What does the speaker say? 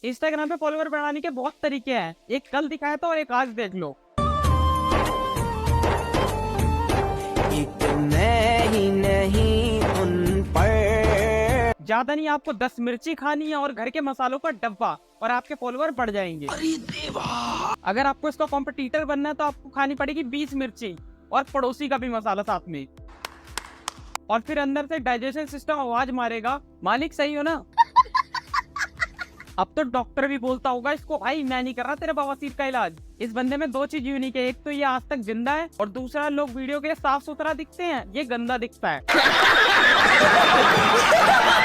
Instagram पे follower बढ़ाने के बहुत तरीके हैं, एक कल दिखाया था और एक आज देख लो। एक मैं ही नहीं उन पर। ज्यादा नहीं, आपको 10 मिर्ची खानी है और घर के मसालों का डब्बा, और आपके फॉलोवर बढ़ जाएंगे। अरे देवा। अगर आपको इसका कॉम्पिटिटर बनना है तो आपको खानी पड़ेगी 20 मिर्ची और पड़ोसी का भी मसाला साथ में, और फिर अंदर से डाइजेशन सिस्टम आवाज मारेगा, मालिक सही हो ना। अब तो डॉक्टर भी बोलता होगा इसको, भाई मैं नहीं कर रहा तेरे बवासीर का इलाज। इस बंदे में 2 चीज यूनिक है, एक तो ये आज तक जिंदा है, और दूसरा लोग वीडियो के लिए साफ सुथरा दिखते हैं, ये गंदा दिखता है।